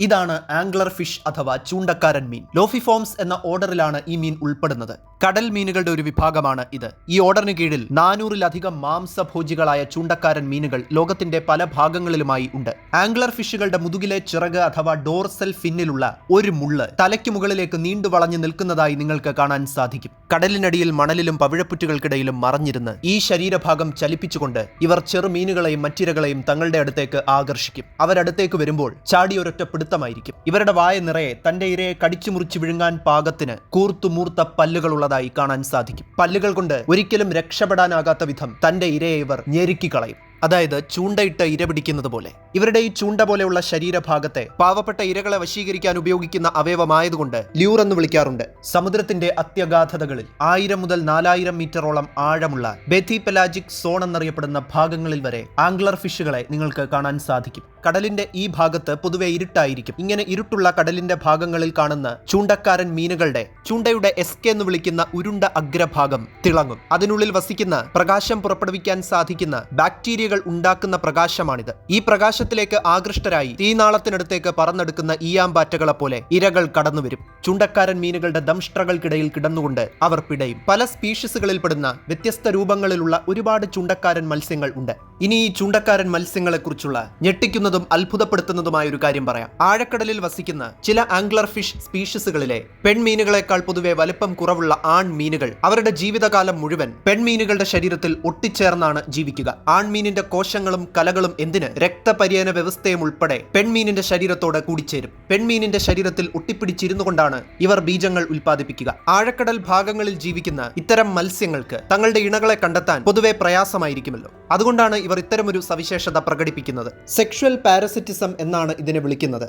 ഇതാണ് angler fish അഥവാ ചൂണ്ടക്കാരൻ മീൻ. ലോഫിഫോംസ് എന്ന ഓർഡറിലാണ് ഈ മീൻ ഉൾപ്പെടുന്നത്. കടൽ മീനുകളുടെ ഒരു വിഭാഗമാണ് ഇത്. ഈ ഓർഡറിന് കീഴിൽ 400-ലധികം മാംസഭോജികളായ ചൂണ്ടക്കാരൻ മീനുകൾ ലോകത്തിന്റെ പല ഭാഗങ്ങളിലുമായി ഉണ്ട്. ആംഗ്ലർ ഫിഷുകളുടെ മുതുകിലെ ചിറക് അഥവാ ഡോർസൽ ഫിന്നിലുള്ള ഒരു മുള്ള് തലയ്ക്ക് മുകളിലേക്ക് നീണ്ടു വളഞ്ഞു നിൽക്കുന്നതായി നിങ്ങൾക്ക് കാണാൻ സാധിക്കും. കടലിനടിയിൽ മണലിലും പവിഴപ്പുറ്റുകൾക്കിടയിലും മറഞ്ഞിരുന്ന് ഈ ശരീരഭാഗം ചലിപ്പിച്ചുകൊണ്ട് ഇവർ ചെറുമീനുകളെയും മറ്റിരകളെയും തങ്ങളുടെ അടുത്തേക്ക് ആകർഷിക്കും. അവരടുത്തേക്ക് വരുമ്പോൾ ചാടിയൊരൊറ്റ പിടുത്തമായിരിക്കും. ഇവരുടെ വായ നിറയെ തന്റെ ഇരയെ കടിച്ചു മുറിച്ച് വിഴുങ്ങാൻ പാകത്തിന് കൂർത്തുമൂർത്ത പല്ലുകളുള്ളതായി കാണാൻ സാധിക്കും. പല്ലുകൾ കൊണ്ട് ഒരിക്കലും രക്ഷപ്പെടാനാകാത്ത വിധം തന്റെ ഇരയെ ഇവർ ഞെരുക്കിക്കളയും. അതായത് ചൂണ്ടയിട്ട് ഇര പിടിക്കുന്നത് പോലെ. ഇവരുടെ ഈ ചൂണ്ട പോലെയുള്ള ശരീരഭാഗത്തെ പാവപ്പെട്ട ഇരകളെ വശീകരിക്കാൻ ഉപയോഗിക്കുന്ന അവയവമായതുകൊണ്ട് ല്യൂർ എന്ന് വിളിക്കാറുണ്ട്. സമുദ്രത്തിന്റെ അത്യഗാധതകളിൽ 1000 മുതൽ 4000 മീറ്ററോളം ആഴമുള്ള ബെഥിപെലാജിക് സോൺ എന്നറിയപ്പെടുന്ന ഭാഗങ്ങളിൽ വരെ ആംഗ്ലർ ഫിഷുകളെ നിങ്ങൾക്ക് കാണാൻ സാധിക്കും. കടലിന്റെ ഈ ഭാഗത്ത് പൊതുവെ ഇരുട്ടായിരിക്കും. ഇങ്ങനെ ഇരുട്ടുള്ള കടലിന്റെ ഭാഗങ്ങളിൽ കാണുന്ന ചൂണ്ടക്കാരൻ മീനുകളുടെ ചൂണ്ടയുടെ എസ്കെ എന്ന് വിളിക്കുന്ന ഉരുണ്ട അഗ്രഭാഗം തിളങ്ങും. അതിനുള്ളിൽ വസിക്കുന്ന പ്രകാശം പുറപ്പെടുവിക്കാൻ സാധിക്കുന്ന ബാക്ടീരിയകൾ ഉണ്ടാക്കുന്ന പ്രകാശമാണിത്. ഈ പ്രകാശത്തിലേക്ക് ആകൃഷ്ടരായി തീനാളത്തിനടുത്തേക്ക് പറന്നെടുക്കുന്ന ഈയാമ്പാറ്റകളെ പോലെ ഇരകൾ കടന്നുവരും. ചൂണ്ടക്കാരൻ മീനുകളുടെ ദംഷ്ട്രകൾക്കിടയിൽ കിടന്നുകൊണ്ട് അവർ പിടയും. പല സ്പീഷീസുകളിൽപ്പെടുന്ന വ്യത്യസ്ത രൂപങ്ങളിലുള്ള ഒരുപാട് ചൂണ്ടക്കാരൻ മത്സ്യങ്ങൾ ഉണ്ട്. ഇനി ഈ ചൂണ്ടക്കാരൻ മത്സ്യങ്ങളെക്കുറിച്ചുള്ള ഞെട്ടിക്കുന്നതും അത്ഭുതപ്പെടുത്തുന്നതുമായ ഒരു കാര്യം പറയാം. ആഴക്കടലിൽ വസിക്കുന്ന ചില ആംഗ്ലർ ഫിഷ് സ്പീഷീസുകളിലെ പെൺമീനുകളെക്കാൾ പൊതുവെ വലിപ്പം കുറവുള്ള ആൺമീനുകൾ അവരുടെ ജീവിതകാലം മുഴുവൻ പെൺമീനുകളുടെ ശരീരത്തിൽ ഒട്ടിച്ചേർന്നാണ് ജീവിക്കുക. ആൺമീനിന്റെ കോശങ്ങളും കലകളും എന്തിന് രക്തപര്യന വ്യവസ്ഥയും ഉൾപ്പെടെ പെൺമീനിന്റെ ശരീരത്തോട് കൂടിച്ചേരും. പെൺമീനിന്റെ ശരീരത്തിൽ ഒട്ടിപ്പിടിച്ചിരുന്നു കൊണ്ടാണ് ഇവർ ബീജങ്ങൾ ഉൽപ്പാദിപ്പിക്കുക. ആഴക്കടൽ ഭാഗങ്ങളിൽ ജീവിക്കുന്ന ഇത്തരം മത്സ്യങ്ങൾക്ക് തങ്ങളുടെ ഇണകളെ കണ്ടെത്താൻ പൊതുവെ പ്രയാസമായിരിക്കുമല്ലോ. അതുകൊണ്ടാണ് ഇവർ ഇത്തരമൊരു സവിശേഷത പ്രകടിപ്പിക്കുന്നത്. സെക്ഷുവൽ പാരസിറ്റിസം എന്നാണ് ഇതിനെ വിളിക്കുന്നത്.